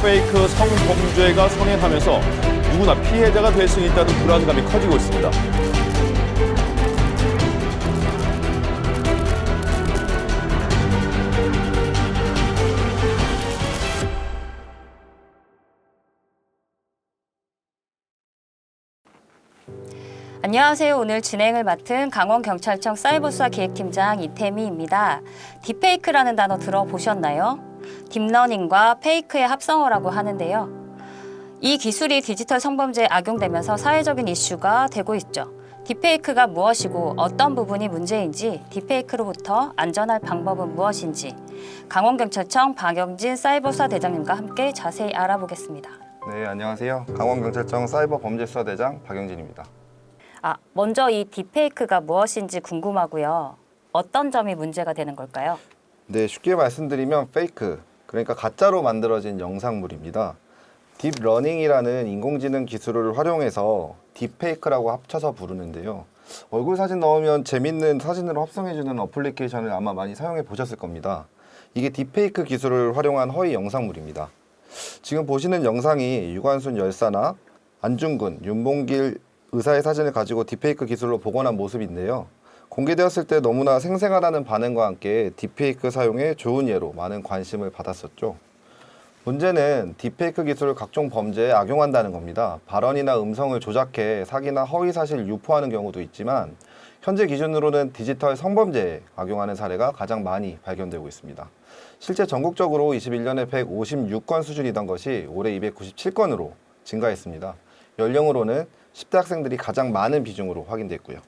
딥페이크 성범죄가 성행하면서 누구나 피해자가 될 수 있다는 불안감이 커지고 있습니다. 안녕하세요. 오늘 진행을 맡은 강원경찰청 사이버수사 기획팀장 이태미입니다. 딥페이크라는 단어 들어보셨나요? 딥러닝과 페이크의 합성어라고 하는데요. 이 기술이 디지털 성범죄에 악용되면서 사회적인 이슈가 되고 있죠. 딥페이크가 무엇이고 어떤 부분이 문제인지, 딥페이크로부터 안전할 방법은 무엇인지 강원경찰청 박영진 사이버수사 대장님과 함께 자세히 알아보겠습니다. 네, 안녕하세요. 강원경찰청 사이버범죄수사대장 박영진입니다. 먼저 이 딥페이크가 무엇인지 궁금하고요. 어떤 점이 문제가 되는 걸까요? 네, 쉽게 말씀드리면 페이크, 그러니까 가짜로 만들어진 영상물입니다. 딥러닝이라는 인공지능 기술을 활용해서 딥페이크라고 합쳐서 부르는데요. 얼굴 사진 넣으면 재밌는 사진으로 합성해주는 어플리케이션을 아마 많이 사용해 보셨을 겁니다. 이게 딥페이크 기술을 활용한 허위 영상물입니다. 지금 보시는 영상이 유관순 열사나 안중근, 윤봉길 의사의 사진을 가지고 딥페이크 기술로 복원한 모습인데요. 공개되었을 때 너무나 생생하다는 반응과 함께 딥페이크 사용에 좋은 예로 많은 관심을 받았었죠. 문제는 딥페이크 기술을 각종 범죄에 악용한다는 겁니다. 발언이나 음성을 조작해 사기나 허위사실 유포하는 경우도 있지만 현재 기준으로는 디지털 성범죄에 악용하는 사례가 가장 많이 발견되고 있습니다. 실제 전국적으로 21년에 156건 수준이던 것이 올해 297건으로 증가했습니다. 연령으로는 10대 학생들이 가장 많은 비중으로 확인됐고요.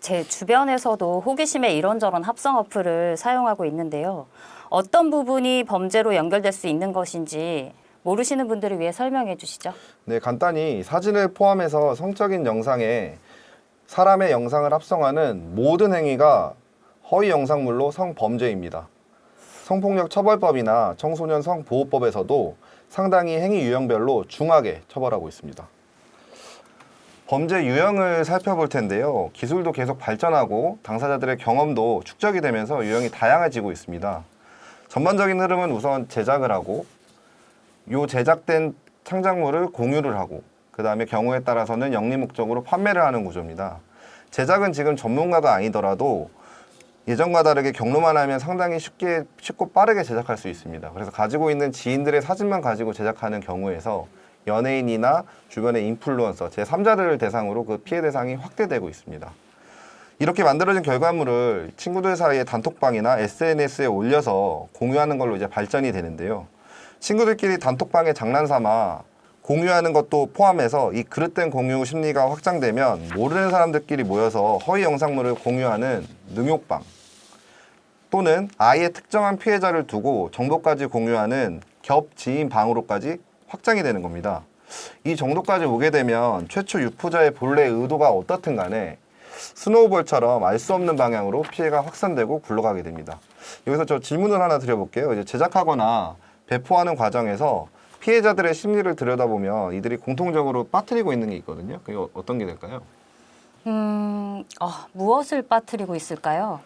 제 주변에서도 호기심에 이런저런 합성 어플을 사용하고 있는데요. 어떤 부분이 범죄로 연결될 수 있는 것인지 모르시는 분들을 위해 설명해 주시죠. 네, 간단히 사진을 포함해서 성적인 영상에 사람의 영상을 합성하는 모든 행위가 허위 영상물로 성범죄입니다. 성폭력 처벌법이나 청소년 성보호법에서도 상당히 행위 유형별로 중하게 처벌하고 있습니다. 범죄 유형을 살펴볼 텐데요. 기술도 계속 발전하고 당사자들의 경험도 축적이 되면서 유형이 다양해지고 있습니다. 전반적인 흐름은 우선 제작을 하고 요 제작된 창작물을 공유를 하고 그 다음에 경우에 따라서는 영리 목적으로 판매를 하는 구조입니다. 제작은 지금 전문가가 아니더라도 예전과 다르게 경로만 하면 상당히 쉽고 빠르게 제작할 수 있습니다. 그래서 가지고 있는 지인들의 사진만 가지고 제작하는 경우에서 연예인이나 주변의 인플루언서, 제3자들을 대상으로 그 피해 대상이 확대되고 있습니다. 이렇게 만들어진 결과물을 친구들 사이에 단톡방이나 SNS에 올려서 공유하는 걸로 이제 발전이 되는데요. 친구들끼리 단톡방에 장난삼아 공유하는 것도 포함해서 이 그릇된 공유 심리가 확장되면 모르는 사람들끼리 모여서 허위 영상물을 공유하는 능욕방 또는 아예 특정한 피해자를 두고 정보까지 공유하는 겹 지인 방으로까지 확장이 되는 겁니다. 이 정도까지 오게 되면 최초 유포자의 본래 의도가 어떻든 간에 스노우볼처럼 알 수 없는 방향으로 피해가 확산되고 굴러가게 됩니다. 여기서 저 질문을 하나 드려볼게요. 이제 제작하거나 배포하는 과정에서 피해자들의 심리를 들여다보면 이들이 공통적으로 빠뜨리고 있는 게 있거든요. 그게 어떤 게 될까요? 무엇을 빠뜨리고 있을까요?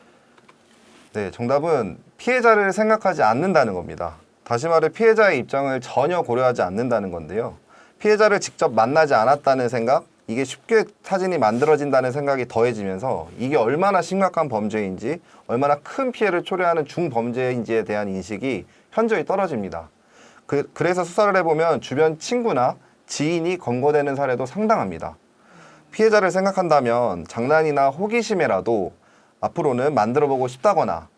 네, 정답은 피해자를 생각하지 않는다는 겁니다. 다시 말해 피해자의 입장을 전혀 고려하지 않는다는 건데요. 피해자를 직접 만나지 않았다는 생각, 이게 쉽게 사진이 만들어진다는 생각이 더해지면서 이게 얼마나 심각한 범죄인지, 얼마나 큰 피해를 초래하는 중범죄인지에 대한 인식이 현저히 떨어집니다. 그래서 수사를 해보면 주변 친구나 지인이 검거되는 사례도 상당합니다. 피해자를 생각한다면 장난이나 호기심에라도 앞으로는 만들어보고 싶다거나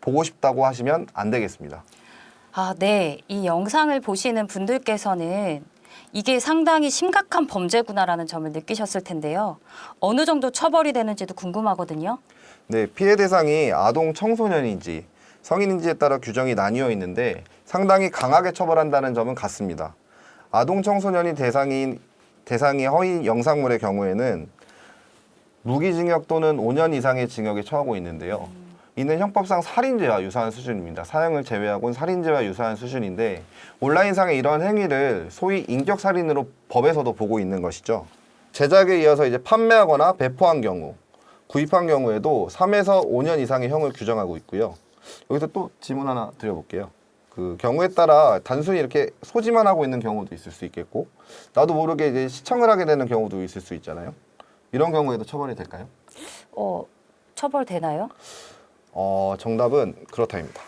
보고 싶다고 하시면 안 되겠습니다. 네. 이 영상을 보시는 분들께서는 이게 상당히 심각한 범죄구나라는 점을 느끼셨을 텐데요. 어느 정도 처벌이 되는지도 궁금하거든요. 네, 피해 대상이 아동 청소년인지 성인인지에 따라 규정이 나뉘어 있는데 상당히 강하게 처벌한다는 점은 같습니다. 아동 청소년이 대상이 허위 영상물의 경우에는 무기징역 또는 5년 이상의 징역에 처하고 있는데요. 이는 형법상 살인죄와 유사한 수준입니다. 사형을 제외하고는 살인죄와 유사한 수준인데 온라인상의 이런 행위를 소위 인격살인으로 법에서도 보고 있는 것이죠. 제작에 이어서 이제 판매하거나 배포한 경우, 구입한 경우에도 3에서 5년 이상의 형을 규정하고 있고요. 여기서 또 질문 하나 드려볼게요. 그 경우에 따라 단순히 이렇게 소지만 하고 있는 경우도 있을 수 있겠고, 나도 모르게 이제 시청을 하게 되는 경우도 있을 수 있잖아요. 이런 경우에도 처벌이 될까요? 처벌되나요? 정답은 그렇다입니다.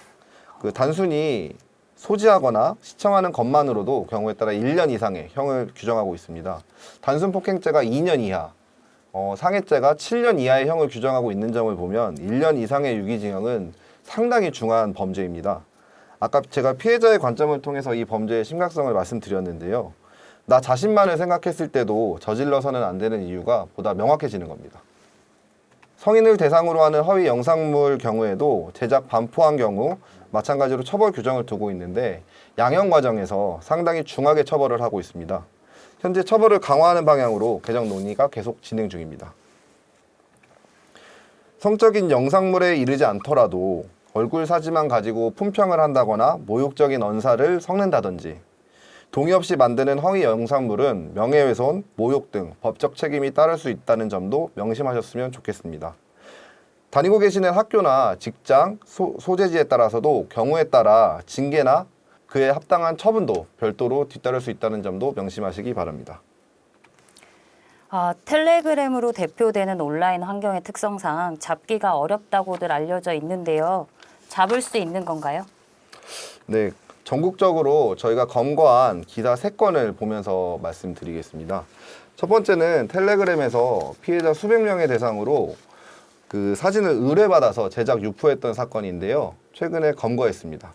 그 단순히 소지하거나 시청하는 것만으로도 경우에 따라 1년 이상의 형을 규정하고 있습니다. 단순 폭행죄가 2년 이하, 상해죄가 7년 이하의 형을 규정하고 있는 점을 보면 1년 이상의 유기징역은 상당히 중한 범죄입니다. 아까 제가 피해자의 관점을 통해서 이 범죄의 심각성을 말씀드렸는데요. 나 자신만을 생각했을 때도 저질러서는 안 되는 이유가 보다 명확해지는 겁니다. 성인을 대상으로 하는 허위 영상물 경우에도 제작 반포한 경우 마찬가지로 처벌 규정을 두고 있는데 양형 과정에서 상당히 중하게 처벌을 하고 있습니다. 현재 처벌을 강화하는 방향으로 개정 논의가 계속 진행 중입니다. 성적인 영상물에 이르지 않더라도 얼굴 사진만 가지고 품평을 한다거나 모욕적인 언사를 섞는다든지 동의 없이 만드는 허위 영상물은 명예훼손, 모욕 등 법적 책임이 따를 수 있다는 점도 명심하셨으면 좋겠습니다. 다니고 계시는 학교나 직장, 소재지에 따라서도 경우에 따라 징계나 그에 합당한 처분도 별도로 뒤따를 수 있다는 점도 명심하시기 바랍니다. 텔레그램으로 대표되는 온라인 환경의 특성상 잡기가 어렵다고들 알려져 있는데요. 잡을 수 있는 건가요? 네, 전국적으로 저희가 검거한 기사 3건을 보면서 말씀드리겠습니다. 첫 번째는 텔레그램에서 피해자 수백 명의 대상으로 그 사진을 의뢰받아서 제작 유포했던 사건인데요. 최근에 검거했습니다.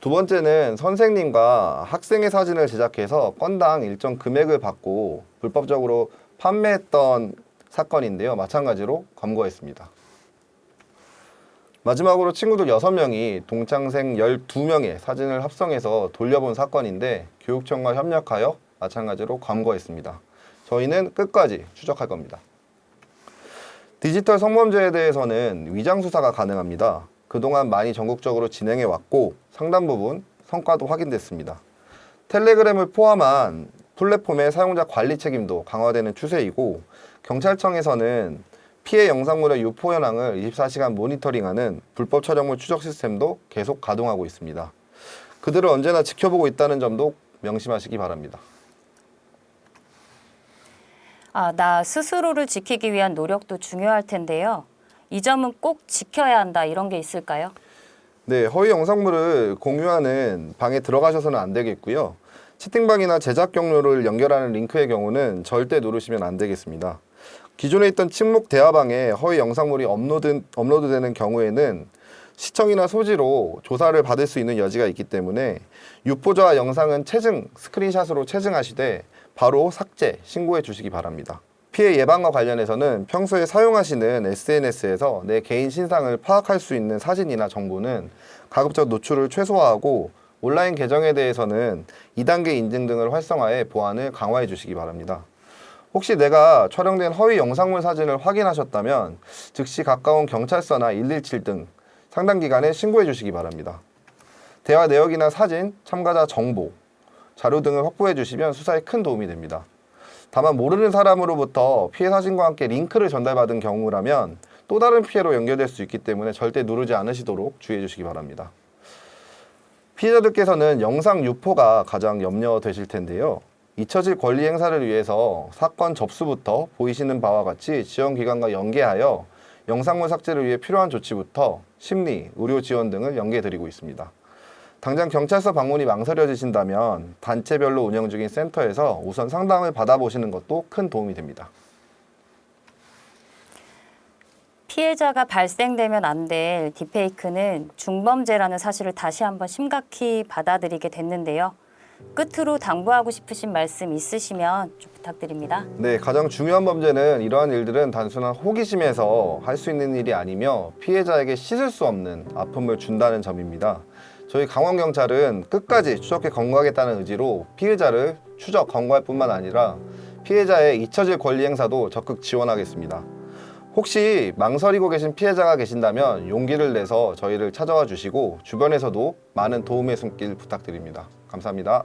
두 번째는 선생님과 학생의 사진을 제작해서 건당 일정 금액을 받고 불법적으로 판매했던 사건인데요. 마찬가지로 검거했습니다. 마지막으로 친구들 6명이 동창생 12명의 사진을 합성해서 돌려본 사건인데 교육청과 협력하여 마찬가지로 검거했습니다. 저희는 끝까지 추적할 겁니다. 디지털 성범죄에 대해서는 위장 수사가 가능합니다. 그동안 많이 전국적으로 진행해 왔고 상당 부분 성과도 확인됐습니다. 텔레그램을 포함한 플랫폼의 사용자 관리 책임도 강화되는 추세이고 경찰청에서는 피해 영상물의 유포 현황을 24시간 모니터링하는 불법 촬영물 추적 시스템도 계속 가동하고 있습니다. 그들을 언제나 지켜보고 있다는 점도 명심하시기 바랍니다. 나 스스로를 지키기 위한 노력도 중요할 텐데요. 이 점은 꼭 지켜야 한다 이런 게 있을까요? 네, 허위 영상물을 공유하는 방에 들어가셔서는 안 되겠고요. 채팅방이나 제작 경로를 연결하는 링크의 경우는 절대 누르시면 안 되겠습니다. 기존에 있던 친목 대화방에 허위 영상물이 업로드되는 경우에는 시청이나 소지로 조사를 받을 수 있는 여지가 있기 때문에 유포자와 영상은 스크린샷으로 체증하시되 바로 삭제, 신고해 주시기 바랍니다. 피해 예방과 관련해서는 평소에 사용하시는 SNS에서 내 개인 신상을 파악할 수 있는 사진이나 정보는 가급적 노출을 최소화하고 온라인 계정에 대해서는 2단계 인증 등을 활성화해 보안을 강화해 주시기 바랍니다. 혹시 내가 촬영된 허위 영상물 사진을 확인하셨다면 즉시 가까운 경찰서나 117 등 상당 기간에 신고해 주시기 바랍니다. 대화 내역이나 사진, 참가자 정보, 자료 등을 확보해 주시면 수사에 큰 도움이 됩니다. 다만 모르는 사람으로부터 피해 사진과 함께 링크를 전달받은 경우라면 또 다른 피해로 연결될 수 있기 때문에 절대 누르지 않으시도록 주의해 주시기 바랍니다. 피해자들께서는 영상 유포가 가장 염려되실 텐데요. 잊혀질 권리 행사를 위해서 사건 접수부터 보이시는 바와 같이 지원기관과 연계하여 영상물 삭제를 위해 필요한 조치부터 심리, 의료 지원 등을 연계해드리고 있습니다. 당장 경찰서 방문이 망설여지신다면 단체별로 운영 중인 센터에서 우선 상담을 받아보시는 것도 큰 도움이 됩니다. 피해자가 발생되면 안 될 딥페이크는 중범죄라는 사실을 다시 한번 심각히 받아들이게 됐는데요. 끝으로 당부하고 싶으신 말씀 있으시면 좀 부탁드립니다. 네, 가장 중요한 범죄는 이러한 일들은 단순한 호기심에서 할 수 있는 일이 아니며 피해자에게 씻을 수 없는 아픔을 준다는 점입니다. 저희 강원경찰은 끝까지 추적해 검거하겠다는 의지로 피해자를 추적, 검거할 뿐만 아니라 피해자의 잊혀질 권리 행사도 적극 지원하겠습니다. 혹시 망설이고 계신 피해자가 계신다면 용기를 내서 저희를 찾아와 주시고 주변에서도 많은 도움의 손길 부탁드립니다. 감사합니다.